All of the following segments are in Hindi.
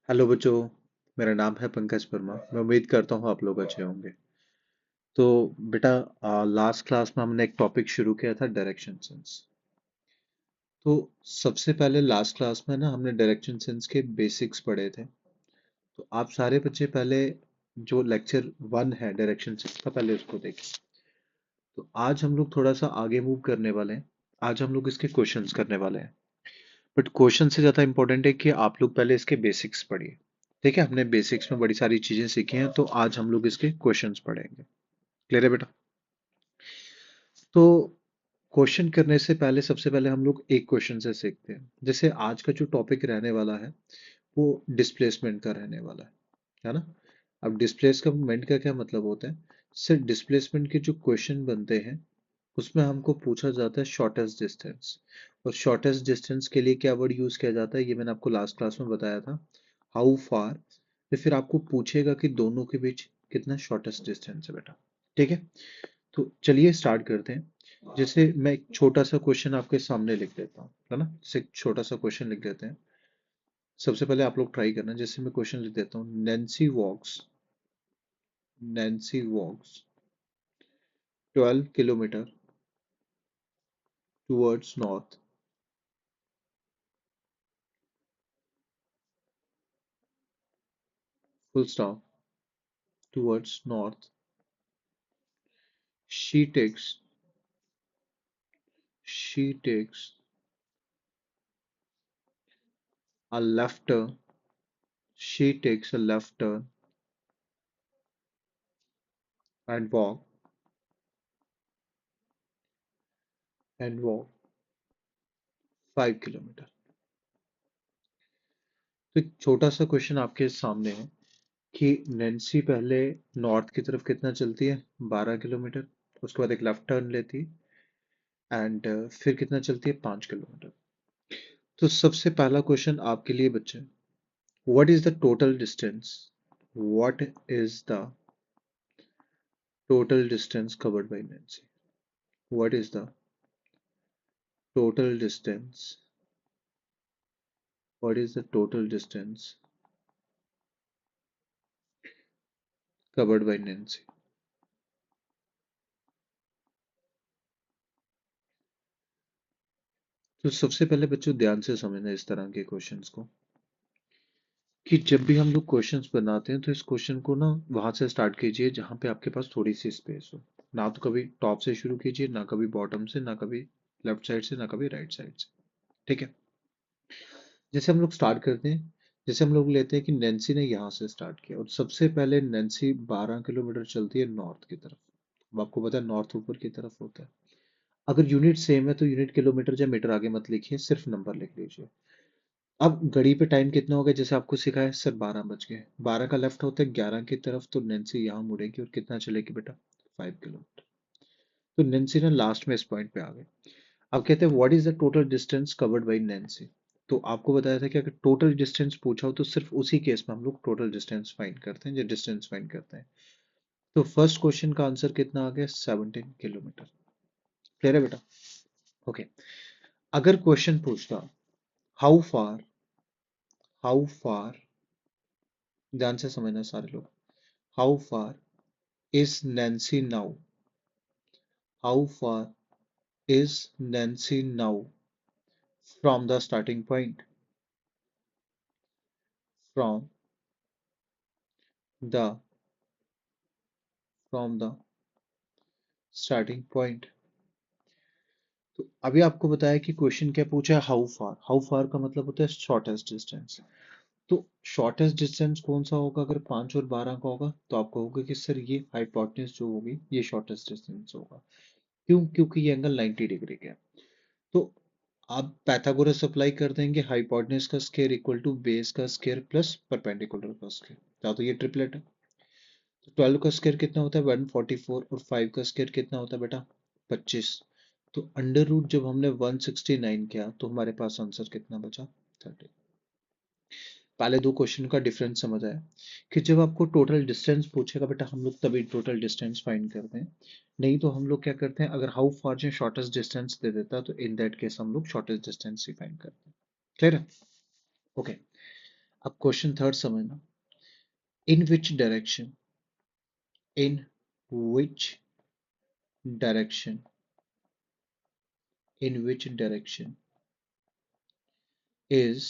हेलो बच्चों। मेरा नाम है पंकज वर्मा। मैं उम्मीद करता हूँ आप लोग अच्छे होंगे। तो बेटा, लास्ट क्लास में हमने एक टॉपिक शुरू किया था, डायरेक्शन सेंस। तो सबसे पहले लास्ट क्लास में ना हमने डायरेक्शन सेंस के बेसिक्स पढ़े थे। तो आप सारे बच्चे पहले जो लेक्चर 1 है डायरेक्शन सेंस का, पहले उसको देखें। तो आज हम लोग थोड़ा सा आगे मूव करने वाले हैं। आज हम लोग इसके क्वेश्चंस करने वाले हैं। बट क्वेश्चन से ज़्यादा इंपॉर्टेंट है कि आप लोग पहले इसके बेसिक्स पढ़िए। ठीक है, हमने बेसिक्स में बड़ी सारी चीज़ें सीखी हैं, तो आज हम लोग इसके क्वेश्चंस पढ़ेंगे। क्लियर है बेटा? तो क्वेश्चन करने से पहले सबसे पहले हम लोग एक क्वेश्चन से सीखते हैं। जैसे आज का जो टॉपिक रहने वाला है वो डिस्प्लेसमेंट का रहने वाला है ना? अब डिस्प्लेसमेंट का क्या मतलब होता है? सिर्फ डिस्प्लेसमेंट के जो क्वेश्चन बनते हैं उसमें हमको पूछा जाता है शॉर्टेस्ट डिस्टेंस। और शॉर्टेस्ट डिस्टेंस के लिए क्या वर्ड यूज किया जाता है, ये मैंने आपको लास्ट क्लास में बताया था, हाउ फार। फिर आपको पूछेगा कि दोनों के बीच कितना शॉर्टेस्ट डिस्टेंस है बेटा। ठीक है, तो चलिए स्टार्ट करते हैं। जैसे मैं एक छोटा सा क्वेश्चन आपके सामने लिख देता हूँ, है ना? जैसे एक छोटा सा क्वेश्चन लिख देते हैं। सबसे पहले आप लोग ट्राई करना। जैसे मैं क्वेश्चन लिख देता हूँ, Nancy walks 12 kilometre towards north, full stop, towards north. she takes she takes a left turn. She takes a left turn and walk 5 kilometre. तो एक छोटा सा क्वेश्चन आपके सामने है कि नैन्सी पहले नॉर्थ की तरफ कितना चलती है, 12 किलोमीटर। उसके बाद एक लेफ्ट टर्न लेती है एंड फिर कितना चलती है, 5 किलोमीटर। तो सबसे पहला क्वेश्चन आपके लिए बच्चे, what is the total distance, what is the total distance covered by Nancy, what is the total distance, what is the total distance covered by Nancy? तो सबसे पहले बच्चों ध्यान से समझना इस तरह के क्वेश्चंस को, कि जब भी हम लोग क्वेश्चंस बनाते हैं तो इस क्वेश्चन को ना वहां से स्टार्ट कीजिए जहां पे आपके पास थोड़ी सी स्पेस हो। ना तो कभी टॉप से शुरू कीजिए, ना कभी बॉटम से, ना कभी लेफ्ट साइड से, ना कभी राइट साइड से। ठीक है, जैसे हम लोग स्टार्ट करते हैं। जैसे हम लोग लेते हैं कि नैन्सी ने यहाँ से स्टार्ट किया और सबसे पहले नैन्सी 12 किलोमीटर चलती है नॉर्थ की तरफ। अब आपको पता है नॉर्थ ऊपर की तरफ होता है। अगर यूनिट सेम है तो यूनिट किलोमीटर या मीटर आगे मत लिखिए, सिर्फ नंबर लिख लीजिए। अब घड़ी पे टाइम कितना हो गया, जैसे आपको सिखाया सर 12 बज गए, 12 का लेफ्ट होता है 11 की तरफ, तो नैन्सी यहाँ मुड़ेगी और कितना चलेगी बेटा, 5 किलोमीटर। तो नैन्सी ना लास्ट में इस पॉइंट पे आ गए। अब कहते हैं what is the total distance covered by Nancy. तो आपको बताया था कि अगर टोटल डिस्टेंस पूछा हो तो सिर्फ उसी केस में हम लोग टोटल डिस्टेंस फाइंड करते हैं, जो डिस्टेंस फाइंड करते हैं। तो फर्स्ट क्वेश्चन का आंसर कितना आ गया, 17 किलोमीटर। क्लियर है बेटा? ओके, अगर क्वेश्चन पूछता हाउ फार, हाउ फार, ध्यान से समझना सारे लोग, how far is Nancy now, how far is Nancy now from the starting point, from the from the starting point. तो अभी आपको बताया कि क्वेश्चन क्या पूछा है, हाउ फार। हाउ फार का मतलब होता है शॉर्टेस्ट डिस्टेंस। तो शॉर्टेस्ट डिस्टेंस कौन सा होगा, अगर 5 और 12 का होगा तो आपको होगा कि सर ये हाइपोटेन्यूज जो होगी ये शॉर्टेस्ट डिस्टेंस होगा। क्यों? क्योंकि ये एंगल 90 डिग्री का है। तो आप पाइथागोरस अप्लाई कर देंगे, हाइपोटेन्यूज का स्क्वायर इक्वल टू बेस का स्क्वायर प्लस परपेंडिकुलर का स्क्वायर, या तो ये ट्रिपलेट है। तो 12 का स्क्वायर कितना होता है, 144, और 5 का स्क्वायर कितना होता है बेटा, 25। तो अंडर रूट जब हमने 169 किया तो हमारे पास आंसर कितना बचा, 30। पहले दो क्वेश्चन का डिफरेंस समझ आया कि जब आपको टोटल डिस्टेंस पूछेगा बेटा हम लोग तभी टोटल डिस्टेंस फाइंड करते हैं। नहीं तो हम लोग क्या करते हैं, अगर हाउ फार जो शॉर्टेस्ट डिस्टेंस दे देता तो इन दैट केस हम लोग शॉर्टेस्ट डिस्टेंस ही फाइंड करते हैं। क्लियर है? ओके, अब क्वेश्चन थर्ड समझना, in which direction, in which direction, in which direction is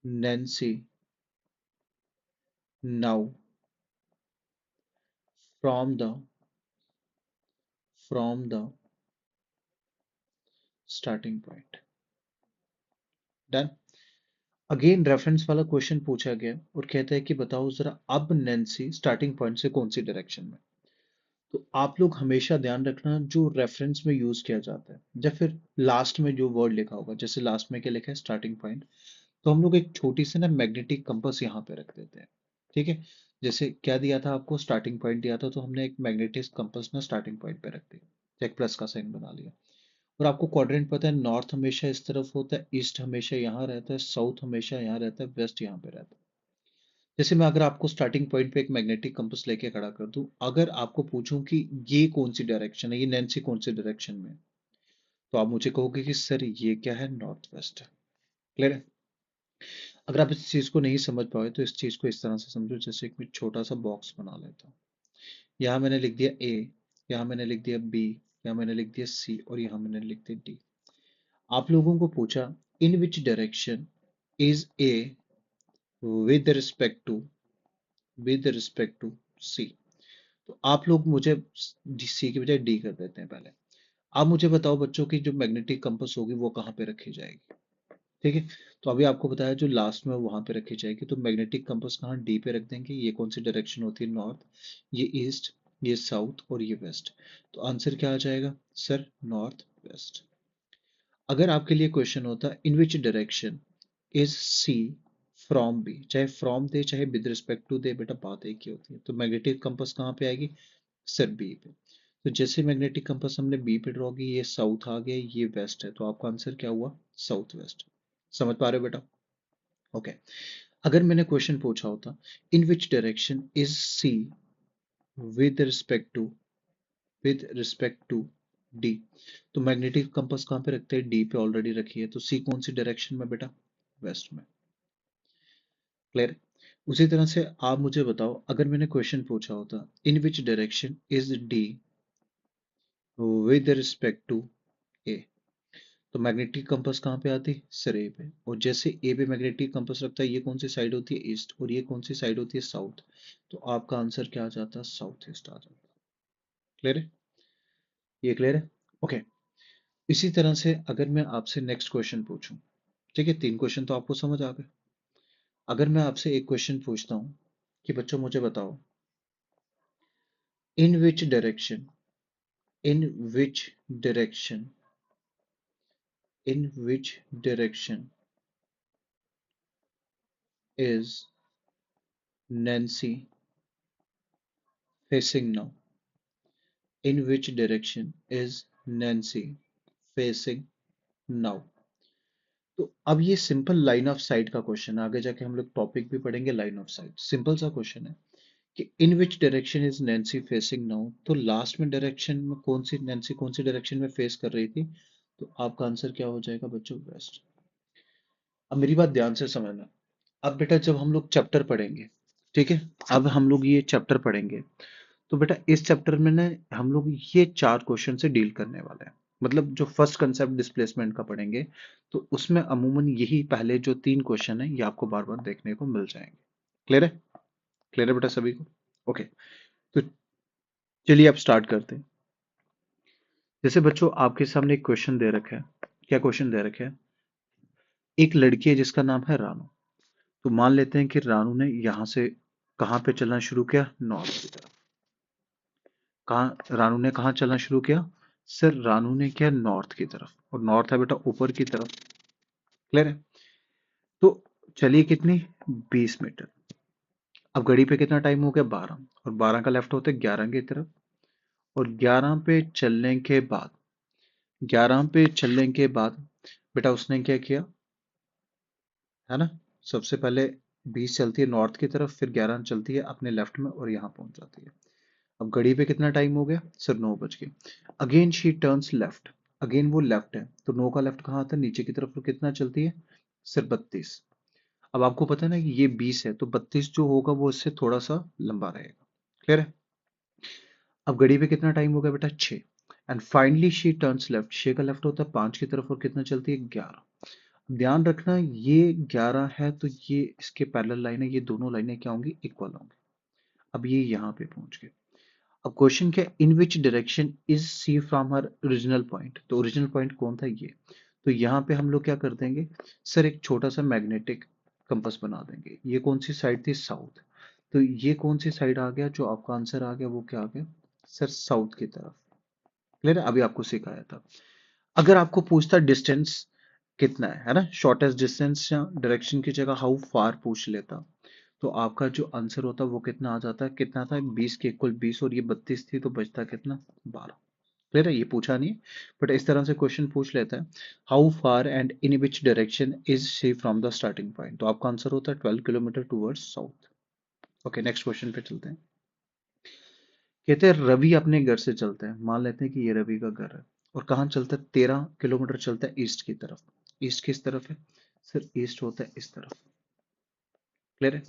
Nancy now from the starting point. Done. Again reference वाला क्वेश्चन पूछा गया और कहता है कि बताओ जरा अब नैन्सी स्टार्टिंग पॉइंट से कौन सी डायरेक्शन में। तो आप लोग हमेशा ध्यान रखना जो रेफरेंस में यूज किया जाता है या फिर लास्ट में जो वर्ड लिखा होगा, जैसे लास्ट में क्या लिखा है स्टार्टिंग पॉइंट, तो हम लोग एक छोटी सी ना मैग्नेटिक कंपास यहाँ पे रख देते हैं। ठीक है, जैसे क्या दिया था आपको, स्टार्टिंग पॉइंट दिया था तो हमने एक मैग्नेटिक कंपास ना स्टार्टिंग पॉइंट पे रख दिया, एक प्लस का साइन बना लिया। और आपको क्वाड्रेंट पता है, नॉर्थ हमेशा इस तरफ होता है, ईस्ट हमेशा यहाँ रहता है, साउथ हमेशा यहाँ रहता है, वेस्ट यहाँ पे रहता है। जैसे मैं अगर आपको स्टार्टिंग पॉइंट पे एक मैग्नेटिक कंपास लेके खड़ा कर दूं, अगर आपको पूछूं कि ये कौन सी डायरेक्शन है, ये नैन्सी कौन सी डायरेक्शन में है, तो आप मुझे कहोगे कि सर ये क्या है, नॉर्थ वेस्ट है। क्लियर है? अगर आप इस चीज को नहीं समझ पाए तो इस चीज को इस तरह से समझो, जैसे एक मैं छोटा सा बॉक्स बना लेता हूँ। यहाँ मैंने लिख दिया ए, यहाँ मैंने लिख दिया बी, यहाँ मैंने लिख दिया सी और यहाँ मैंने लिख दिया डी। आप लोगों को पूछा in which direction is A with respect to, C, तो आप लोग मुझे सी की बजाय डी कर देते हैं पहले। आप मुझे बताओ बच्चों की जो मैग्नेटिक कंपास होगी वो कहाँ पे रखी जाएगी। ठीक है, तो अभी आपको बताया जो लास्ट में वहां पे रखी जाएगी, तो मैग्नेटिक कंपास कहाँ, डी पे रख देंगे। ये कौन सी डायरेक्शन होती है, नॉर्थ, ये ईस्ट, ये साउथ और ये वेस्ट। तो आंसर क्या आ जाएगा सर, नॉर्थ वेस्ट। अगर आपके लिए क्वेश्चन होता in which direction is C from B, चाहे फ्रॉम दे चाहे विद रिस्पेक्ट टू दे, बेटा बात एक ही होती है। तो मैग्नेटिक कंपास कहाँ पे आएगी सर, बी पे। तो जैसे मैग्नेटिक कंपास हमने बी पे ड्रॉ की, ये साउथ आ गया, ये वेस्ट है, तो आपका आंसर क्या हुआ, साउथ वेस्ट। समझ पा रहे हो बेटा? ओके। अगर मैंने क्वेश्चन पूछा होता in which direction is C with respect to, D, तो मैग्नेटिक कंपास कहाँ पे रखते हैं, डी पे ऑलरेडी रखी है, तो सी कौन सी डायरेक्शन में बेटा, वेस्ट में। क्लियर? उसी तरह से आप मुझे बताओ अगर मैंने क्वेश्चन पूछा होता in which direction is D with respect to A, तो मैग्नेटिक कंपास कहाँ पे आती, सर ए पे। और जैसे ए पे मैग्नेटिक कंपास रखता है, ये कौन सी साइड होती है, ईस्ट, और ये कौन सी साइड होती है, साउथ। तो आपका आंसर क्या आ जाता, साउथ ईस्ट आ जाता। क्लियर है? ये क्लियर है? ओके। इसी तरह से अगर मैं आपसे नेक्स्ट क्वेश्चन पूछूं, ठीक है, तीन क्वेश्चन तो आपको समझ आ गए। अगर मैं आपसे एक क्वेश्चन पूछता हूं कि बच्चों मुझे बताओ in which direction, in which direction, in which direction is Nancy facing now, in which direction is Nancy facing now। तो अब ये सिंपल लाइन ऑफ साइट का क्वेश्चन है, आगे जाके हम लोग टॉपिक भी पढ़ेंगे लाइन ऑफ साइट। सिंपल सा क्वेश्चन है कि in which direction is Nancy facing now, तो लास्ट में डायरेक्शन में कौन सी नैन्सी कौन सी डायरेक्शन में फेस कर रही थी, तो आपका आंसर क्या हो जाएगा बच्चों, वेस्ट। अब मेरी बात ध्यान से समझना, अब बेटा जब हम लोग चैप्टर पढ़ेंगे, ठीक है, अब हम लोग ये चैप्टर पढ़ेंगे, तो बेटा इस चैप्टर में ना हम लोग ये चार क्वेश्चन से डील करने वाले हैं। मतलब जो फर्स्ट कंसेप्ट डिस्प्लेसमेंट का पढ़ेंगे, तो उसमें अमूमन यही पहले जो तीन क्वेश्चन है ये आपको बार बार देखने को मिल जाएंगे। क्लियर है? क्लियर है बेटा सभी को? ओके। तो चलिए अब स्टार्ट करते हैं। जैसे बच्चों आपके सामने एक क्वेश्चन दे रखा है, क्या क्वेश्चन दे रखा है, एक लड़की है जिसका नाम है रानू। तो मान लेते हैं कि रानू ने यहाँ से कहाँ पे चलना शुरू किया, नॉर्थ की तरफ। कहाँ रानू ने कहाँ चलना शुरू किया, सर रानू ने किया नॉर्थ की तरफ, और नॉर्थ है बेटा ऊपर की तरफ। क्लियर है? तो चलिए कितनी, 20 मीटर। अब घड़ी पे कितना टाइम हो गया, 12, और 12 का लेफ्ट होता है 11 की तरफ। और 11 पे चलने के बाद, 11 पे चलने के बाद बेटा उसने क्या किया, है ना, सबसे पहले 20 चलती है नॉर्थ की तरफ, फिर 11 चलती है अपने लेफ्ट में और यहाँ पहुंच जाती है। अब घड़ी पे कितना टाइम हो गया, सर 9 बज गए। Again she turns left, again वो लेफ्ट है, तो 9 का लेफ्ट कहाँ आता है, नीचे की तरफ, तो कितना चलती है सर, 32। अब आपको पता है ना कि ये 20 है, तो 32 जो होगा वो इससे थोड़ा सा लंबा रहेगा। क्लियर है? अब घड़ी पे कितना टाइम हो गया बेटा? 6। And finally she turns left, 6 का लेफ्ट होता है 5 की तरफ, और कितना चलती है? 11। ध्यान रखना ये 11 है तो ये इसके पैरेलल लाइन है, ये दोनों लाइनें क्या होंगी? इक्वल होंगी। अब ये यहाँ पे पहुंच गए। अब क्वेश्चन क्या? In which direction is C from her original point, तो ओरिजिनल पॉइंट कौन था? ये। तो यहाँ पे हम लोग क्या कर देंगे सर? एक छोटा सा मैग्नेटिक कंपास बना देंगे। ये कौन सी साइड थी? साउथ। तो ये कौन सी साइड आ गया? जो आपका आंसर आ गया वो क्या आ गया सर? साउथ की तरफ। क्लियर है? अभी आपको सिखाया था। अगर आपको पूछता डिस्टेंस कितना है ना, शॉर्टेस्ट डिस्टेंस या डायरेक्शन की जगह हाउ फार पूछ लेता, तो आपका जो आंसर होता है वो कितना आ जाता है? कितना था? 20 के इक्वल 20, और ये 32 थी तो बचता कितना? 12। क्लियर है? ये पूछा नहीं, बट इस तरह से क्वेश्चन पूछ लेता है। How far and in which direction is C from the starting point, तो आपका आंसर होता है 12 kilometre towards south. Okay, next question पे चलते हैं। कहते हैं रवि अपने घर से चलता है, मान लेते हैं कि ये रवि का घर है, और कहाँ चलता है? 13 किलोमीटर चलता है ईस्ट की तरफ। ईस्ट किस तरफ है सर? ईस्ट होता है इस तरफ। क्लियर है?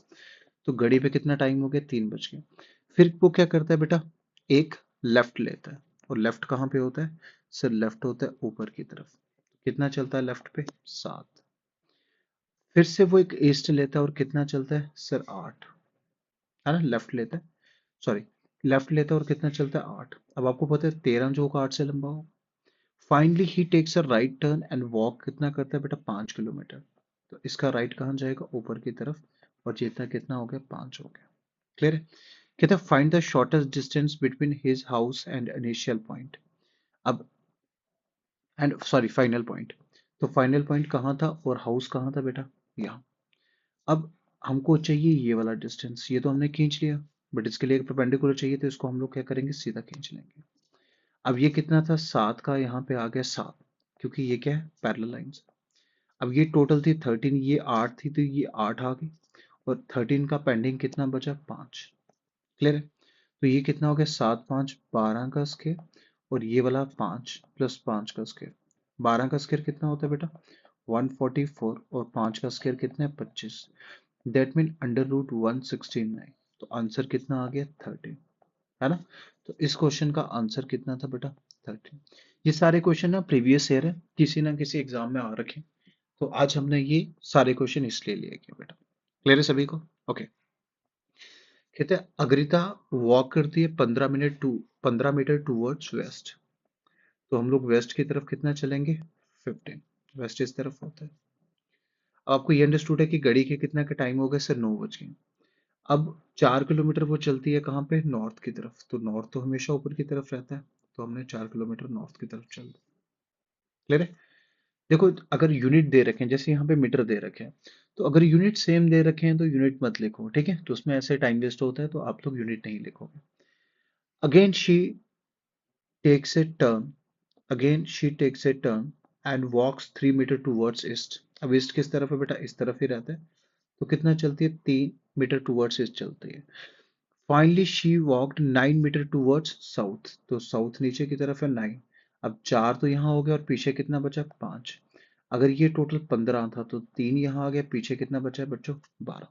तो घड़ी पे कितना टाइम हो गया? 3 बज गए। फिर वो क्या करता है बेटा? एक लेफ्ट लेता है, और लेफ्ट कहाँ पे होता है सर? लेफ्ट होता है ऊपर की तरफ। कितना चलता है लेफ्ट पे? 7। फिर से वो एक ईस्ट लेता है, और कितना चलता है सर? 8। है ना? लेफ्ट लेता है, सॉरी, लेफ्ट लेता है और कितना चलता है? 8। अब आपको पता है 13 जो होगा 8 से लंबा होगा। Finally he takes a right turn and walk कितना करता है बेटा? 5 किलोमीटर। तो इसका राइट कहाँ जाएगा? ऊपर की तरफ, और जितना कितना हो गया? 5 हो गया। क्लियर है? कहते हैं find the shortest distance between his house and initial point. अब एंड सॉरी, फाइनल पॉइंट। तो फाइनल पॉइंट कहाँ था और हाउस कहाँ था बेटा? यहाँ। अब हमको चाहिए ये वाला डिस्टेंस, ये तो हमने खींच लिया, बट इसके लिए एक परपेंडिकुलर चाहिए, तो इसको हम लोग क्या करेंगे? सीधा खींच लेंगे। अब ये कितना था? 7 का यहाँ पे आ गया 7, क्योंकि ये क्या है? Parallel lines. अब ये टोटल थी 13, ये 8 थी तो ये 8 आ गई, और 13 का पेंडिंग कितना बचा? 5। क्लियर है? तो ये कितना हो गया? 7 5 12 का स्क्वायर, और ये वाला 5 प्लस 5 का स्क्वायर। 12 का स्क्वायर कितना होता है बेटा? 144, और 5 का स्क्वायर कितना है? 25। That mean under root 169। तो आंसर कितना आ गया? 13। है ना? तो इस क्वेश्चन का आंसर कितना था बेटा? 13। ये सारे क्वेश्चन ना प्रीवियस ईयर है, किसी ना किसी एग्जाम में आ रखे, तो आज हमने ये सारे क्वेश्चन इसलिए लिए किया बेटा। क्लियर है सभी को? ओके। कहते हैं अग्रिता वॉक करती है 15 मीटर टूवर्ड्स वेस्ट, तो हम लोग वेस्ट की तरफ कितना चलेंगे? 15। वेस्ट इस तरफ होता है। अब आपको ये अंडरस्टूड है कि घड़ी के कितना का टाइम हो गया सर? 9 बज गए। अब 4 किलोमीटर वो चलती है कहाँ पे? नॉर्थ की तरफ, तो नॉर्थ तो हमेशा ऊपर की तरफ रहता है, तो हमने 4 किलोमीटर नॉर्थ की तरफ चल दिया। क्लियर है? देखो, अगर यूनिट दे रखे हैं, जैसे यहाँ पे मीटर दे रखे हैं, तो अगर यूनिट सेम दे रखे हैं तो यूनिट मत लिखो, ठीक है? तो उसमें ऐसे टाइम वेस्ट होता है, तो आप लोग यूनिट नहीं लिखोगे। Again she takes a turn, again she takes a turn and walks 3 metre towards east. अब ईस्ट किस तरफ है बेटा? इस तरफ ही रहता है, तो कितना चलती है? 3 मीटर टूवर्ड्स ईस्ट चलती है। Finally she walked 9 metre towards south, तो साउथ नीचे की तरफ है 9। अब 4 तो यहाँ हो गया, और पीछे कितना बचा? 5। अगर ये टोटल 15 था तो 3 यहाँ आ गया, पीछे कितना बचा है बच्चों? 12।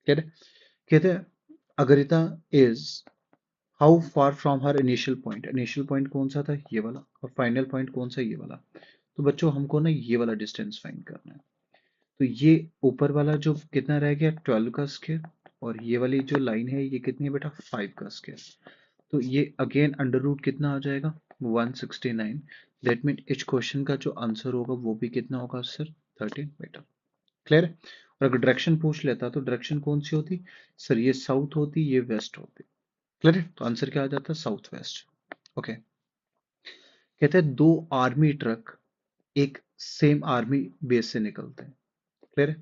ठीक है? कहते हैं Agrita is how far from her initial point, initial point कौन सा था? ये वाला, और फाइनल पॉइंट कौन सा? ये वाला। तो बच्चों हमको ना ये वाला डिस्टेंस फाइंड करना है। तो ये ऊपर वाला जो कितना रह गया? 12 का स्क्वायर, और ये वाली जो लाइन है ये कितनी है बेटा? 5 का स्क्वायर। तो ये अगेन अंडर रूट कितना आ जाएगा? 169। दैट मीन इस क्वेश्चन का जो आंसर होगा वो भी कितना होगा सर? 13 मीटर। क्लियर है? और अगर डायरेक्शन पूछ लेता तो डायरेक्शन कौन सी होती सर? ये साउथ होती, ये वेस्ट होती। क्लियर है? तो आंसर क्या आ जाता? South west. ओके। कहते हैं दो आर्मी ट्रक एक सेम आर्मी बेस से निकलते हैं। क्लियर है?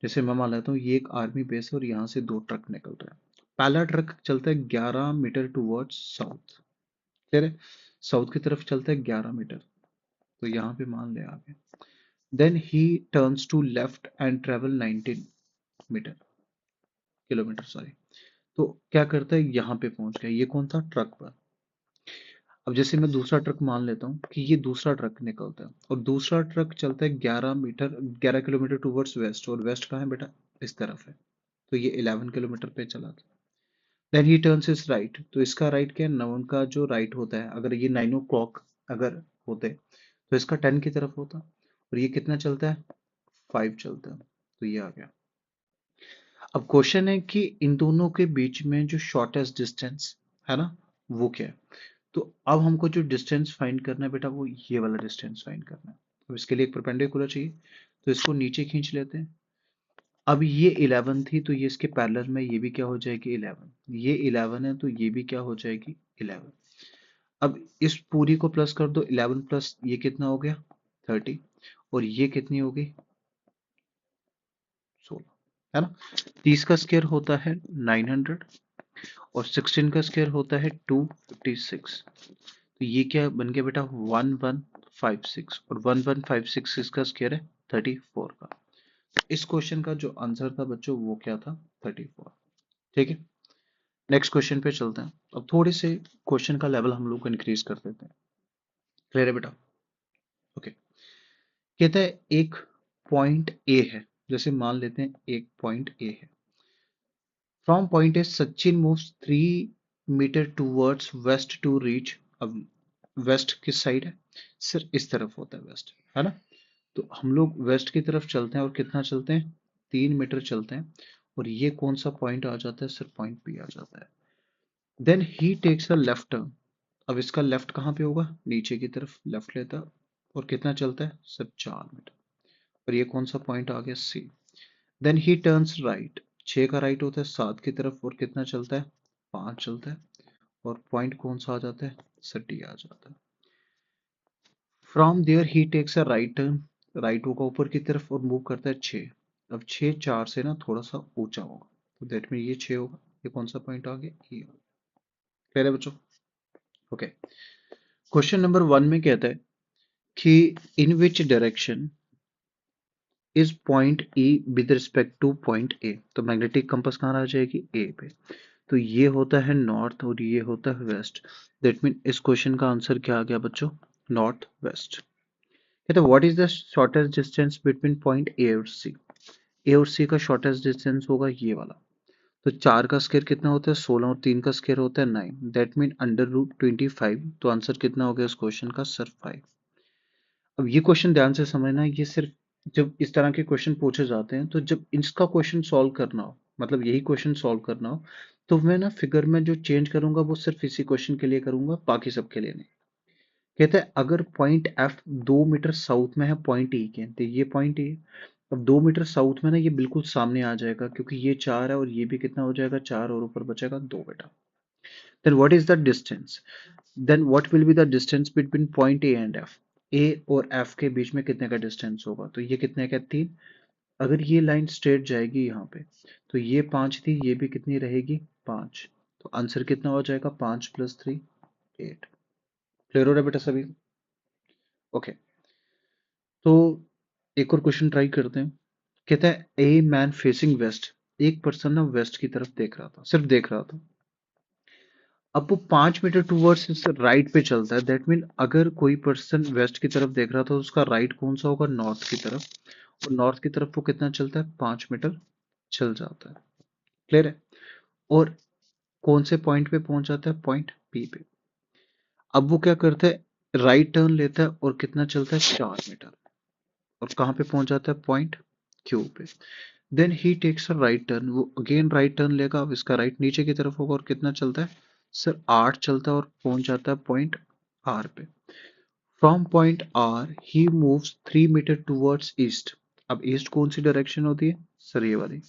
जैसे मैं मान लेता हूँ ये एक आर्मी बेस है, और यहाँ से 2 ट्रक निकल रहे हैं। पहला ट्रक चलता है 11 मीटर टूवर्ड्स साउथ। क्लियर है? साउथ की तरफ चलता है 11 मीटर, तो यहाँ पे मान ले आगे। Then he turns to left and travel 19 metre kilometre, sorry. तो क्या करता है? यहाँ पे पहुंच गया, ये कौन था? ट्रक पर। अब जैसे मैं दूसरा ट्रक मान लेता हूँ कि ये दूसरा ट्रक निकलता है और दूसरा ट्रक चलता है 11 किलोमीटर टूवर्ड्स वेस्ट, और वेस्ट कहाँ है बेटा, इस तरफ है। तो ये 11 किलोमीटर पे चला था। Then he turns is right, तो इसका राइट क्या है, 9 का जो राइट होता है, अगर ये 9 o'clock अगर होते तो इसका 10 की तरफ होता। और ये कितना चलता है, 5 चलता है। तो ये आ गया। अब क्वेश्चन है कि इन दोनों के बीच में जो शॉर्टेस्ट डिस्टेंस है ना, वो क्या है। तो अब हमको जो डिस्टेंस फाइंड करना है बेटा, वो ये वाला डिस्टेंस फाइंड करना है। अब इसके लिए एक परपेंडिकुलर चाहिए, तो इसको नीचे खींच लेते हैं। अब ये 11 थी, तो ये इसके पैरेलल में ये भी क्या हो जाएगी, 11। ये 11 है, तो ये भी क्या हो जाएगी, 11। अब इस पूरी को प्लस कर दो, 11 प्लस ये कितना हो गया, 30। और ये कितनी होगी, 16, है ना। 30 का स्क्वायर होता है 900, और 16 का स्क्वायर होता है 256। तो ये क्या बन गया बेटा, 1156, और 1156 इसका स्क्वायर है 34 का। इस क्वेश्चन का जो आंसर था बच्चों, वो क्या था, 34। ठीक है, नेक्स्ट क्वेश्चन पे चलते हैं। अब थोड़े से क्वेश्चन का लेवल हम लोग इंक्रीज कर देते हैं। क्लियर है बेटा, ओके। कहता है एक पॉइंट ए है, जैसे मान लेते हैं एक पॉइंट ए है। From point A Sachin moves 3 metre towards west to reach. अब वेस्ट किस साइड है, सर इस तरफ होता है वेस्ट, है ना। तो हम लोग वेस्ट की तरफ चलते हैं, और कितना चलते हैं, 3 मीटर चलते हैं। और ये कौन सा पॉइंट आ जाता है, सर पॉइंट बी आ जाता है। Then he takes a left turn. अब इसका लेफ्ट कहाँ पे होगा, नीचे की तरफ लेफ्ट लेता है। और कितना चलता है, सर 4 मीटर। और ये कौन सा पॉइंट आ गया, सी। देन ही टर्न्स राइट, 6 का राइट होता है 7 की तरफ, और कितना चलता है, 5 चलता है। और पॉइंट कौन सा आ जाता है, सर डी आ जाता है। From there he takes a right turn, right होगा ऊपर की तरफ, और मूव करता है 6। अब 6 4 से ना थोड़ा सा ऊंचा होगा, तो दैट मीन ये 6 होगा। ये कौन सा पॉइंट आ गया, ये। क्लियर है बच्चों, ओके। क्वेश्चन नंबर 1 में कहता है कि in which direction is point E with respect to point A. तो मैग्नेटिक कंपास कहाँ आ जाएगी, ए पे। तो ये होता है नॉर्थ, और ये होता है वेस्ट। दैट मीन इस क्वेश्चन का आंसर क्या आ गया बच्चों, नॉर्थ वेस्ट। कहते हैं what is the shortest distance between point ए और सी। ए और सी का शॉर्टेस्ट डिस्टेंस होगा ये वाला। तो 4 का स्क्वायर कितना होता है, 16, और 3 का स्क्वायर होता है 9। That mean √25। तो आंसर कितना हो गया इस क्वेश्चन का, सर 5। अब ये क्वेश्चन ध्यान से समझना, ये सिर्फ जब इस तरह के क्वेश्चन पूछे जाते हैं, तो जब इसका क्वेश्चन सॉल्व करना हो, मतलब यही क्वेश्चन सॉल्व करना हो, तो मैं ना फिगर में जो चेंज करूंगा वो सिर्फ इसी क्वेश्चन के लिए करूंगा, बाकी सबके लिए नहीं। कहते हैं अगर पॉइंट एफ 2 मीटर साउथ में है पॉइंट ई के, तो ये पॉइंट ई। अब 2 मीटर साउथ में ना ये बिल्कुल सामने आ जाएगा, क्योंकि ये 4 है, और ये भी कितना हो जाएगा, 4, और ऊपर बचेगा 2 बेटा। Then what is the distance, then what will be the distance between point A and F. A और एफ के बीच में कितने का डिस्टेंस होगा, तो ये कितने का, 3। अगर ये लाइन स्ट्रेट जाएगी यहाँ पे, तो ये 5 थी, ये भी कितनी रहेगी, 5। तो आंसर कितना हो जाएगा, 5 + 3 8। क्लियर हो रहा है बेटा सभी, ओके। तो एक और क्वेश्चन ट्राई करते हैं। कहता है ए मैन फेसिंग वेस्ट, एक पर्सन ना वेस्ट की तरफ देख रहा था, सिर्फ देख रहा था। अब वो 5 मीटर टूवर्ड्स राइट पे चलता है। दैट मीन अगर कोई पर्सन वेस्ट की तरफ देख रहा था, तो उसका राइट कौन सा होगा, नॉर्थ की तरफ। और नॉर्थ की तरफ वो कितना चलता है, 5 मीटर चल जाता है। क्लियर है। और कौन से पॉइंट पे पहुंच जाता है, पॉइंट पी पे। अब वो क्या करता है, राइट टर्न लेता है, और कितना चलता है, 4 मीटर। और कहाँ पे पहुंच जाता है, पॉइंट क्यू पे। Then he takes a right turn, वो अगेन राइट टर्न लेगा। अब इसका राइट नीचे की तरफ होगा, और कितना चलता है, सर 8 चलता है, और पहुंच जाता है पॉइंट आर पे। From point R he moves 3 metre towards east. अब ईस्ट कौन सी डायरेक्शन होती है, सर ये वाली।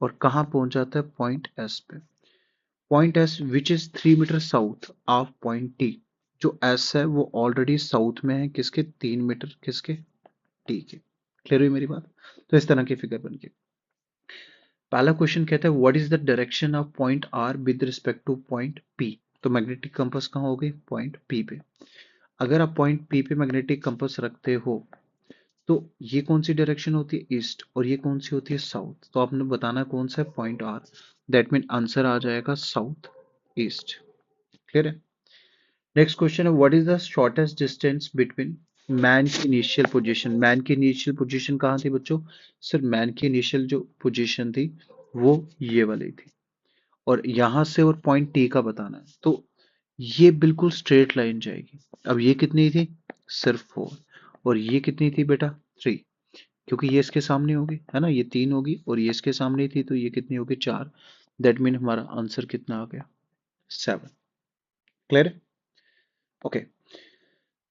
और कहाँ पहुंच जाता है, पॉइंट एस पे। Point S which is 3 metre south of point T. जो एस है वो ऑलरेडी साउथ में है, किसके, 3 मीटर, किसके, टी के। क्लियर हुई मेरी बात। तो इस तरह की फिगर बन गई। पहला क्वेश्चन कहता है what is the direction of point R with respect to point P. तो मैग्नेटिक कंपास कहाँ हो गई, पॉइंट पी पे। अगर आप पॉइंट पी पे मैग्नेटिक कंपास रखते हो, तो ये कौन सी डायरेक्शन होती है, ईस्ट, और ये कौन सी होती है, साउथ। तो आपने बताना कौन सा है, point R. That mean answer आ जाएगा साउथ ईस्ट। क्लियर है। नेक्स्ट क्वेश्चन है what is the shortest distance between man की इनिशियल पोजीशन। मैन की इनिशियल पोजीशन कहाँ थी बच्चों? सर मैन की इनिशियल जो पोजीशन थी वो ये वाली थी, और यहां से और पॉइंट टी का बताना है, तो ये बिल्कुल स्ट्रेट लाइन जाएगी। अब ये कितनी थी? सिर्फ 4। और ये कितनी थी बेटा? 3। क्योंकि ये इसके सामने होगी, है ना, ये 3 होगी और ये इसके सामने थी, तो ये कितनी होगी? 4। दैट मीन हमारा आंसर कितना आ गया? 7। क्लियर है? ओके।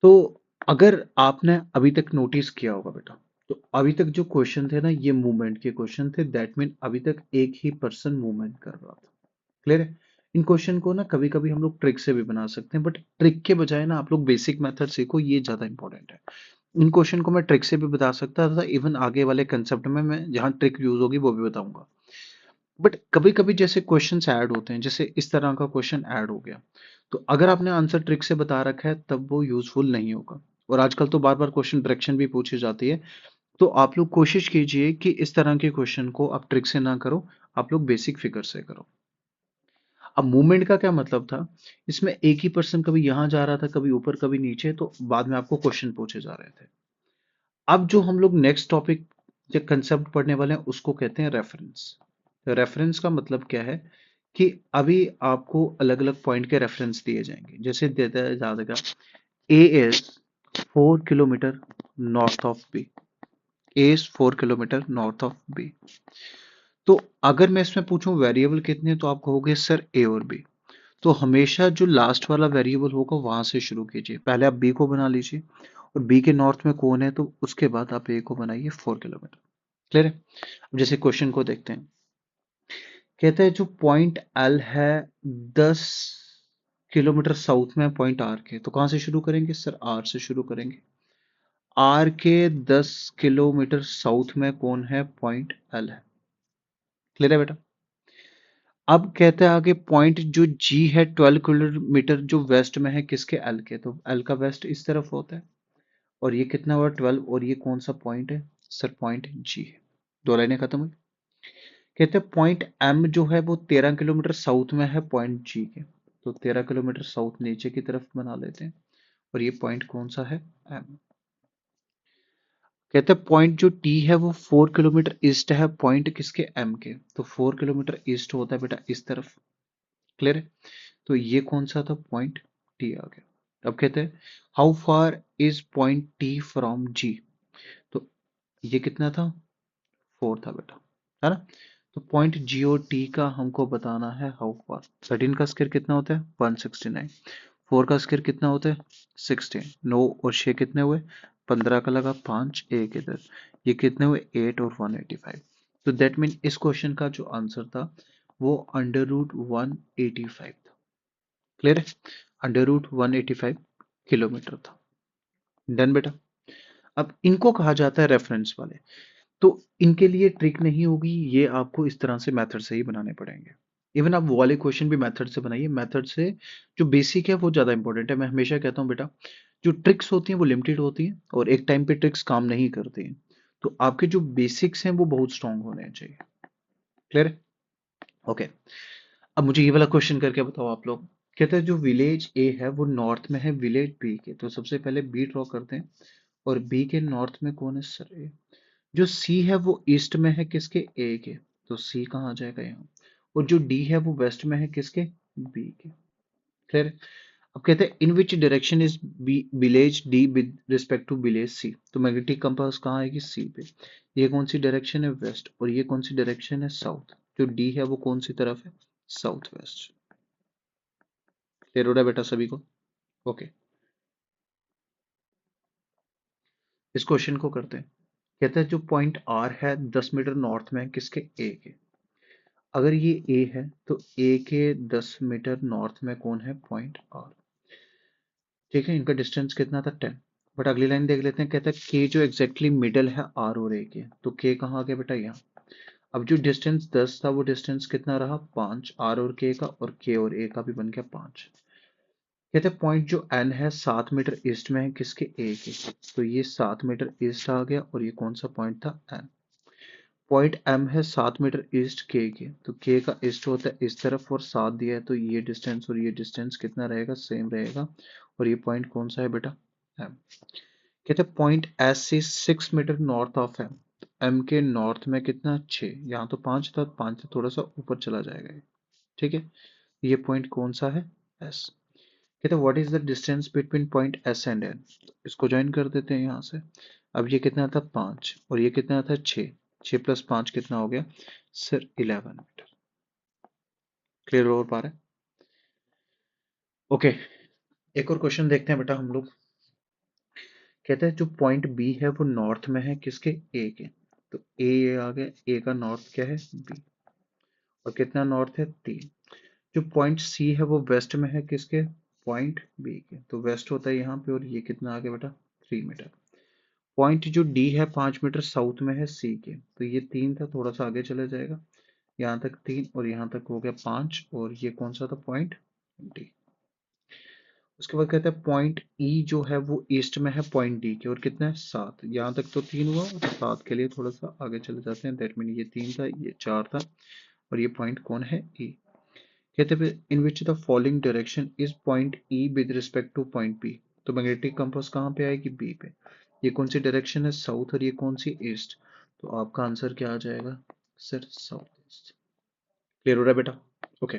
तो अगर आपने अभी तक नोटिस किया होगा बेटा, तो अभी तक जो क्वेश्चन थे ना, ये मूवमेंट के क्वेश्चन थे। दैट मीन अभी तक एक ही पर्सन मूवमेंट कर रहा था। क्लियर है? इन क्वेश्चन को ना कभी कभी हम लोग ट्रिक से भी बना सकते हैं, बट ट्रिक के बजाय ना आप लोग बेसिक मेथड सीखो, ये ज्यादा इंपॉर्टेंट है। इन क्वेश्चन को मैं ट्रिक से भी बता सकता था, इवन आगे वाले कंसेप्ट में मैं जहाँ ट्रिक यूज होगी वो भी बताऊंगा। बट कभी कभी जैसे क्वेश्चंस ऐड होते हैं, जैसे इस तरह का क्वेश्चन ऐड हो गया, तो अगर आपने आंसर ट्रिक से बता रखा है तब वो यूजफुल नहीं होगा। और आजकल तो बार बार क्वेश्चन डायरेक्शन भी पूछी जाती है, तो आप लोग कोशिश कीजिए कि इस तरह के क्वेश्चन को आप ट्रिक से ना करो, आप लोग बेसिक फिगर से करो। अब मूवमेंट का क्या मतलब था? इसमें एक ही पर्सन कभी यहां जा रहा था, कभी ऊपर कभी नीचे, तो बाद में आपको क्वेश्चन पूछे जा रहे थे। अब जो हम लोग नेक्स्ट टॉपिक या कंसेप्ट पढ़ने वाले हैं उसको कहते हैं रेफरेंस। रेफरेंस का मतलब क्या है कि अभी आपको अलग अलग पॉइंट के रेफरेंस दिए जाएंगे। जैसे देता है ज्यादा, A is 4 kilometre north of B. A is 4 kilometre north of B. तो अगर मैं इसमें पूछूं वेरिएबल कितने, तो आप कहोगे सर ए और बी। तो हमेशा जो लास्ट वाला वेरिएबल होगा वहां से शुरू कीजिए। पहले आप बी को बना लीजिए, और बी के नॉर्थ में कौन है, तो उसके बाद आप ए को बनाइए 4 किलोमीटर। क्लियर है? अब जैसे क्वेश्चन को देखते हैं। कहते हैं जो पॉइंट एल है 10 किलोमीटर साउथ में पॉइंट आर के, तो कहां से शुरू करेंगे? सर आर से शुरू करेंगे। आर के 10 किलोमीटर साउथ में कौन है? पॉइंट एल है। क्लियर है बेटा? अब कहते हैं आगे पॉइंट जो जी है 12 किलोमीटर जो वेस्ट में है किसके? एल के। तो एल का वेस्ट इस तरफ होता है, और ये कितना हुआ? 12। और ये कौन सा पॉइंट है? सर पॉइंट जी है। दो लाइनें खत्म हुई। कहते हैं पॉइंट एम जो है वो 13 किलोमीटर साउथ में है पॉइंट जी के, तो 13 किलोमीटर साउथ नीचे की तरफ बना लेते हैं। और ये पॉइंट कौन सा है? एम। कहते हैं पॉइंट जो टी है वो 4 किलोमीटर ईस्ट है पॉइंट किसके? एम के। तो 4 किलोमीटर ईस्ट होता है बेटा इस तरफ। क्लियर है? तो ये कौन सा था? पॉइंट टी आ गया। अब कहते हैं how far is point T from G. तो ये कितना था? 4 था बेटा, है ना? तो पॉइंट जी और टी का हमको बताना है हाउ फार। 13 का स्क्वायर कितना होता है? 169। 4 का स्क्वायर कितना होता है? 16। 9 और 6 कितने हुए? 15 का लगा 5 एक इधर, ये कितने हुए? 8 और 185। तो दैट मीन इस क्वेश्चन का जो आंसर था वो √185 था। क्लियर है? √185 किलोमीटर था। डन बेटा? अब इनको कहा जाता है रेफरेंस वाले। तो इनके लिए ट्रिक नहीं होगी, ये आपको इस तरह से मेथड से ही बनाने पड़ेंगे। इवन आप वो वाले क्वेश्चन भी मेथड से बनाइए। मेथड से जो बेसिक है वो ज़्यादा इंपॉर्टेंट है। मैं हमेशा कहता हूँ बेटा, जो ट्रिक्स होती हैं वो लिमिटेड होती हैं, और एक टाइम पे ट्रिक्स काम नहीं करती हैं। तो आपके जो बेसिक्स हैं वो बहुत स्ट्रांग होने चाहिए। क्लियर है? ओके। अब मुझे ये वाला क्वेश्चन करके बताओ आप लोग। कहते हैं जो विलेज ए है वो नॉर्थ में है विलेज बी के, तो सबसे पहले बी ड्रॉ करते हैं। और बी के नॉर्थ में कौन है? सर ए। जो सी है वो ईस्ट में है किसके? ए के। तो सी कहाँ आ जाएगा? यहाँ। और जो डी है वो वेस्ट में है किसके? बी के। क्लियर? अब कहते हैं in which direction is B village D with respect to village C. तो मैग्नेटिक कंपास कहाँ आएगी? सी पे। ये कौन सी डायरेक्शन है? वेस्ट। और ये कौन सी डायरेक्शन है? साउथ। जो डी है वो कौन सी तरफ है? South west. क्लियर हो रहा है बेटा सभी को? ओके। इस क्वेश्चन को करते हैं। कहते हैं जो पॉइंट आर है 10 मीटर नॉर्थ में है किसके? ए के। अगर ये ए है तो ए के 10 मीटर नॉर्थ में कौन है? Point R. ठीक है, इनका डिस्टेंस कितना था? 10। बट अगली लाइन देख लेते हैं। कहता है के जो एग्जैक्टली मिडल है आर और ए के, तो के कहाँ आ गया बेटा? यहाँ। अब जो डिस्टेंस 10 था वो डिस्टेंस कितना रहा? 5। आर और के का, और के और ए का भी बन गया 5। कहते हैं पॉइंट जो एन है 7 मीटर ईस्ट में है किसके? ए के। तो ये 7 मीटर ईस्ट आ गया, और ये कौन सा पॉइंट था? एन। पॉइंट एम है 7 मीटर ईस्ट के तो के का ईस्ट होता है इस तरफ और 7 दिया है, तो ये डिस्टेंस और ये डिस्टेंस कितना रहेगा, सेम रहेगा। और ये पॉइंट कौन सा है बेटा, एम। कहते हैं पॉइंट एस से 6 metre north of M. M के नॉर्थ में कितना, 6, यहाँ तो 5 था, 5 से थोड़ा सा ऊपर चला जाएगा ये, ठीक है। ये पॉइंट कौन सा है, एस। कहते हैं what is the distance between point S and N. इसको ज्वाइन कर देते हैं यहाँ से। अब ये कितना था, 5, और ये कितना था, 6। 6 प्लस 5 कितना हो गया सर, 11 मीटर। क्लियर हो पा रहा है, ओके। एक और क्वेश्चन देखते हैं बेटा हम लोग। कहते हैं जो पॉइंट बी है वो नॉर्थ में है किसके, ए के। तो ए आ गया, ए का नॉर्थ क्या है, बी। और कितना नॉर्थ है, 3। जो पॉइंट सी है वो वेस्ट में है किसके, पॉइंट बी के। तो वेस्ट होता है यहाँ पे, और ये कितना आ गया बेटा, 3 मीटर। पॉइंट जो डी है 5 मीटर साउथ में है सी के, तो ये 3 था, थोड़ा सा आगे चला जाएगा, यहाँ तक 3 और यहाँ तक हो गया 5। और ये कौन सा था, पॉइंट डी। उसके बाद कहता है पॉइंट ई जो है वो ईस्ट में है पॉइंट डी के, और कितना है, 7। यहाँ तक तो 3 हुआ, और 7 के लिए थोड़ा सा आगे चले जाते हैं, दैट मीन ये 3 था, ये 4 था, और ये पॉइंट कौन है, ई। कहते हैं in which the following direction is point E with respect to point B. तो मैग्नेटिक कंपास कहाँ पे आएगी, बी पे। ये कौन सी डायरेक्शन है, साउथ, और ये कौन सी, ईस्ट। तो आपका आंसर क्या आ जाएगा सर, साउथ ईस्ट। क्लियर हो रहा है बेटा, ओके।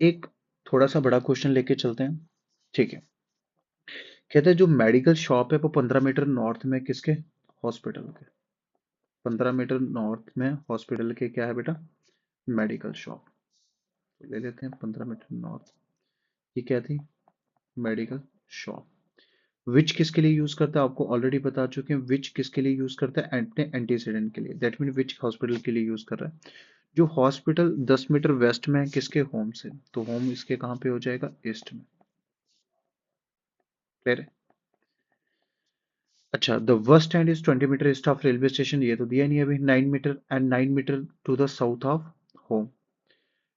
एक थोड़ा सा बड़ा क्वेश्चन लेके चलते हैं, ठीक है। कहते हैं जो मेडिकल शॉप है वो 15 मीटर नॉर्थ में किसके, हॉस्पिटल के। 15 मीटर नॉर्थ में हॉस्पिटल के क्या है बेटा, मेडिकल शॉप। तो ले लेते हैं 15 मीटर नॉर्थ, ये क्या थी, मेडिकल शॉप। विच किसके लिए यूज करता है, आपको ऑलरेडी बता चुके हैं। विच किसके लिए यूज करता है, एंटी एंटीसीडेंट के लिए, दैट मीन विच हॉस्पिटल के लिए यूज कर रहा है। जो हॉस्पिटल 10 मीटर वेस्ट में है किसके, होम से, तो होम इसके कहाँ पे हो जाएगा, ईस्ट में। क्लियर है, अच्छा। The bus stand is 20 metre east of railway station, ये तो दिया नहीं अभी। 9 metre and 9 metre to the south of home.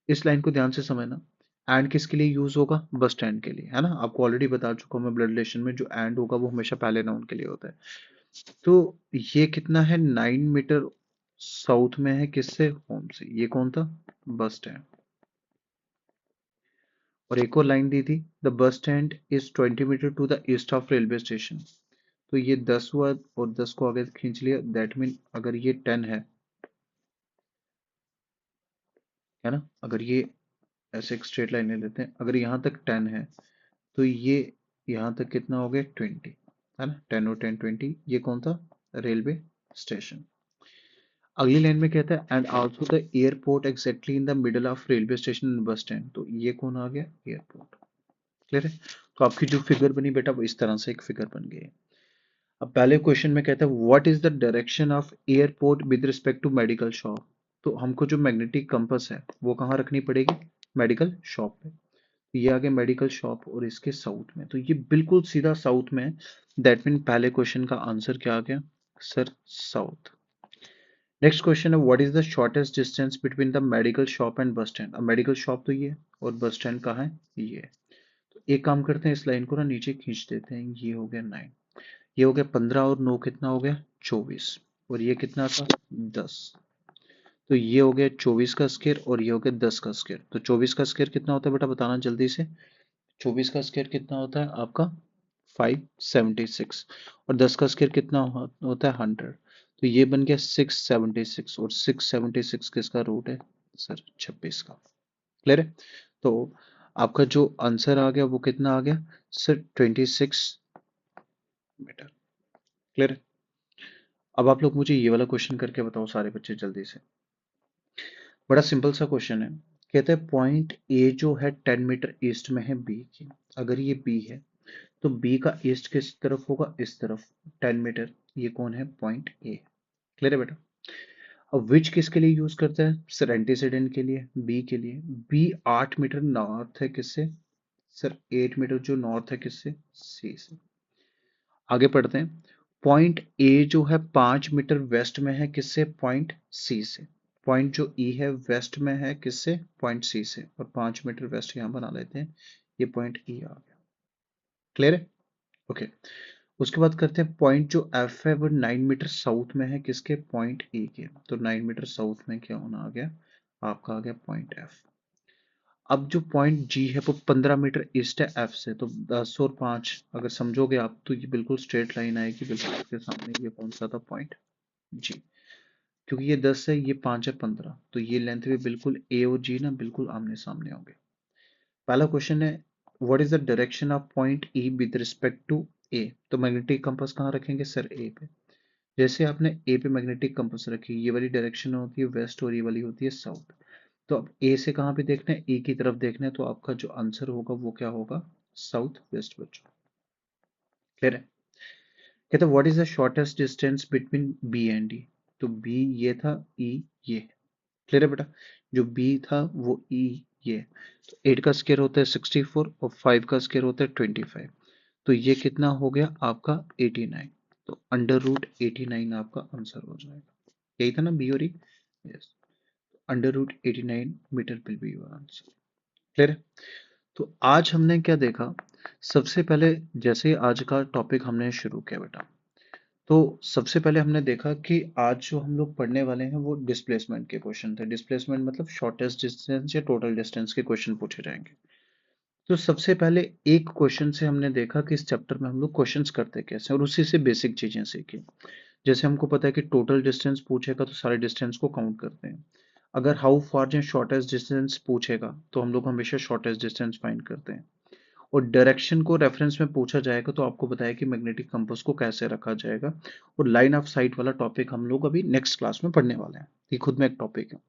इस लाइन को ध्यान से समझना। एंड किसके लिए यूज होगा, बस स्टैंड के लिए, है ना। आपको ऑलरेडी बता चुका हूँ मैं, ब्लड रिलेशन में जो एंड होगा वो हमेशा पहले नाउन के लिए होता है। तो ये कितना है, 9 मीटर साउथ में है किससे, होम से। ये कौन था, बस स्टैंड। और एक और लाइन दी थी, the bus stand is 20 metre to the east of railway station. तो ये 10 हुआ, और 10 को आगे खींच लिया, दैट मीन अगर ये 10 है ना। अगर ये ऐसे एक स्ट्रेट लाइन ले लेते हैं, अगर यहाँ तक 10 है, तो ये यहाँ तक कितना हो गया, 20, है ना। 10 और 10 20, ये कौन था, रेलवे स्टेशन। अगली लाइन में कहता है and also the airport exactly in the middle of railway station and bus stand. तो ये कौन आ गया, एयरपोर्ट। क्लियर है। तो आपकी जो फिगर बनी बेटा वो इस तरह से एक फिगर बन गई है। अब पहले क्वेश्चन में कहता है what is the direction of airport with respect to medical shop. तो हमको जो मैग्नेटिक कंपास है वो कहाँ रखनी पड़ेगी, मेडिकल शॉप पे। ये आ गया मेडिकल शॉप, और इसके साउथ में, तो ये बिल्कुल सीधा साउथ में है। दैट मीन पहले क्वेश्चन का आंसर क्या आ गया सर, साउथ। नेक्स्ट क्वेश्चन है what is the shortest distance between the medical shop and bus stand. अब मेडिकल शॉप तो ये है, और बस स्टैंड कहाँ है, ये है। तो एक काम करते हैं, इस लाइन को ना नीचे खींच देते हैं। ये हो गया 9, ये हो गया 15, और 9 कितना हो गया, 24। और ये कितना था, 10। तो ये हो गया 24 का स्क्वायर, और ये हो गया 10 का स्क्वायर। तो 24 का स्क्वायर कितना होता है बेटा, बताना जल्दी से। 24 का स्क्वायर कितना होता है आपका, 576। और 10 का स्क्वायर कितना होता है, 100। तो ये बन गया 676, और 676 किसका रूट है सर, 26 का। क्लियर है। तो आपका जो आंसर आ गया वो कितना आ गया सर, 26 मीटर। क्लियर है। अब आप लोग मुझे ये वाला क्वेश्चन करके बताओ सारे बच्चे जल्दी से। बड़ा सिंपल सा क्वेश्चन है। कहते हैं पॉइंट ए जो है 10 मीटर ईस्ट में है बी की। अगर ये बी है, तो बी का ईस्ट किस तरफ होगा, इस तरफ, 10 मीटर। ये कौन है, पॉइंट ए। क्लियर है बेटा। अब विच किसके लिए यूज करता है सर, एंटीसीडेंट के लिए, बी के लिए। बी 8 मीटर नॉर्थ है किससे सर, 8 मीटर जो नॉर्थ है किससे, सी से। आगे पढ़ते हैं। पॉइंट ए जो है 5 मीटर वेस्ट में है किससे, पॉइंट सी से। पॉइंट जो ई है वेस्ट में है किससे, पॉइंट सी से, और 5 मीटर वेस्ट यहाँ बना लेते हैं। ये पॉइंट ई आ गया। क्लियर है, ओके। उसके बाद करते हैं पॉइंट जो एफ है वो 9 मीटर साउथ में है किसके, पॉइंट ए के। तो 9 मीटर साउथ में क्या होना आ गया, आपका आ गया पॉइंट एफ। अब जो पॉइंट जी है वो 15 मीटर ईस्ट है एफ से, तो 10 और 5 अगर समझोगे आप तो ये बिल्कुल स्ट्रेट लाइन आएगी, बिल्कुल आपके सामने। ये कौन सा था, पॉइंट जी। क्योंकि ये 10 है, ये 5 है, 15, तो ये लेंथ भी बिल्कुल ए और जी ना बिल्कुल आमने सामने होंगे। पहला क्वेश्चन है what is the direction of point E with respect to A. तो मैग्नेटिक कंपास कहाँ रखेंगे सर, ए पे। जैसे आपने ए पे मैग्नेटिक कंपास रखी, ये वाली डायरेक्शन होती है वेस्ट और ये वाली होती है साउथ। तो अब ए से कहाँ पे देखना है, ए की तरफ देखना है, तो आपका जो आंसर होगा वो क्या होगा, साउथ वेस्ट बच्चों। क्लियर है। कहते what is the shortest distance between B and D. तो बी ये था, ई ये। क्लियर है बेटा। जो बी था वो ई ये। तो 8 का स्क्वायर होता है 64 और 5 का स्क्वायर होता है 25। तो ये कितना हो गया आपका 89। तो अंडर रूट 89 आपका आंसर हो जाएगा। यही था ना बी और E, yes. Under root 89 metre will be your answer. Clear है। तो आज हमने क्या देखा, सबसे पहले जैसे ही आज का टॉपिक हमने शुरू किया बेटा, तो सबसे पहले हमने देखा कि आज जो हम लोग पढ़ने वाले हैं वो डिस्प्लेसमेंट के क्वेश्चन थे। डिस्प्लेसमेंट मतलब शॉर्टेस्ट डिस्टेंस या टोटल डिस्टेंस के क्वेश्चन पूछे जाएंगे। तो सबसे पहले एक क्वेश्चन से हमने देखा कि इस चैप्टर में हम लोग क्वेश्चंस करते कैसे, और उसी से बेसिक चीजें सीखी। जैसे हमको पता है कि टोटल डिस्टेंस पूछेगा तो सारे डिस्टेंस को काउंट करते हैं। अगर हाउ फार या शॉर्टेस्ट डिस्टेंस पूछेगा तो हम लोग हमेशा शॉर्टेस्ट डिस्टेंस फाइंड करते हैं। और डायरेक्शन को रेफरेंस में पूछा जाएगा तो आपको बताया कि मैग्नेटिक कंपास को कैसे रखा जाएगा। और लाइन ऑफ साइट वाला टॉपिक हम लोग अभी नेक्स्ट क्लास में पढ़ने वाले हैं, ये खुद में एक टॉपिक है।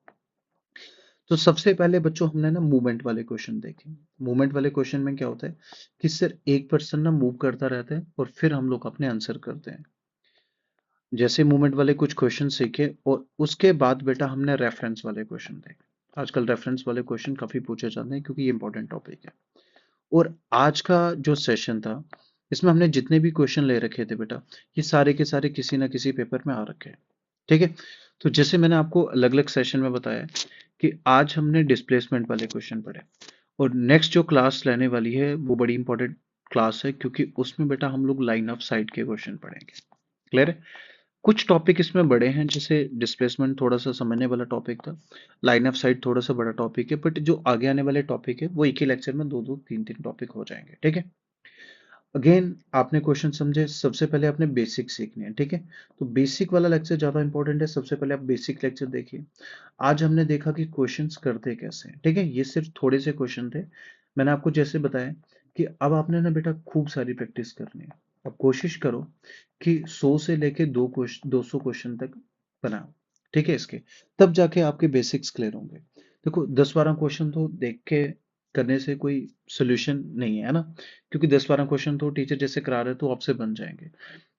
तो सबसे पहले बच्चों हमने ना मूवमेंट वाले क्वेश्चन देखे। मूवमेंट वाले क्वेश्चन में क्या होता है कि सर एक पर्सन ना मूव करता रहता है और फिर हम लोग अपने आंसर करते हैं। जैसे मूवमेंट वाले कुछ क्वेश्चन सीखे और उसके बाद बेटा हमने रेफरेंस वाले क्वेश्चन देखे। आजकल रेफरेंस वाले क्वेश्चन काफी पूछे जाते हैं क्योंकि ये इंपॉर्टेंट टॉपिक है। और आज का जो सेशन था इसमें हमने जितने भी क्वेश्चन ले रखे थे बेटा, ये सारे के सारे किसी ना किसी पेपर में आ रखे हैं। ठीक है। तो जैसे मैंने आपको अलग अलग सेशन में बताया कि आज हमने डिस्प्लेसमेंट वाले क्वेश्चन पढ़े, और नेक्स्ट जो क्लास लेने वाली है वो बड़ी इंपॉर्टेंट क्लास है क्योंकि उसमें बेटा हम लोग लाइन ऑफ साइट के क्वेश्चन पढ़ेंगे। क्लियर है। कुछ टॉपिक इसमें बड़े हैं, जैसे डिस्प्लेसमेंट थोड़ा सा समझने वाला टॉपिक था, लाइन ऑफ साइट थोड़ा सा बड़ा टॉपिक है, बट जो आगे आने वाले टॉपिक है वो एक ही लेक्चर में दो दो तीन तीन टॉपिक हो जाएंगे। ठीक है। अगेन आपने क्वेश्चन समझे, सबसे पहले आपने बेसिक सीखने हैं। ठीक है। तो बेसिक वाला लेक्चर ज्यादा इंपॉर्टेंट है, सबसे पहले आप बेसिक लेक्चर देखिए। आज हमने देखा कि क्वेश्चंस करते कैसे हैं। ठीक है, ये सिर्फ थोड़े से क्वेश्चन थे। मैंने आपको जैसे बताया कि अब आपने ना बेटा खूब सारी प्रैक्टिस करनी है। अब कोशिश करो कि 100 से लेके 200 क्वेश्चन तक बनाओ। ठीक है, इसके तब जाके आपके बेसिक्स क्लियर होंगे। देखो 10-12 क्वेश्चन तो देख के करने से कोई सोल्यूशन नहीं है ना, क्योंकि 10-12 क्वेश्चन तो टीचर जैसे करा रहे हैं तो आपसे बन जाएंगे।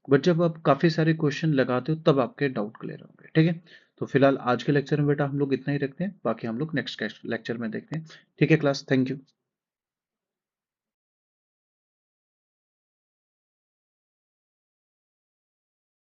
बट जब आप काफी सारे क्वेश्चन लगाते हो तब आपके डाउट क्लियर होंगे। ठीक है। तो फिलहाल आज के लेक्चर में बेटा हम लोग इतना ही रखते हैं, बाकी हम लोग नेक्स्ट लेक्चर में देखते हैं। ठीक है क्लास, थैंक यू।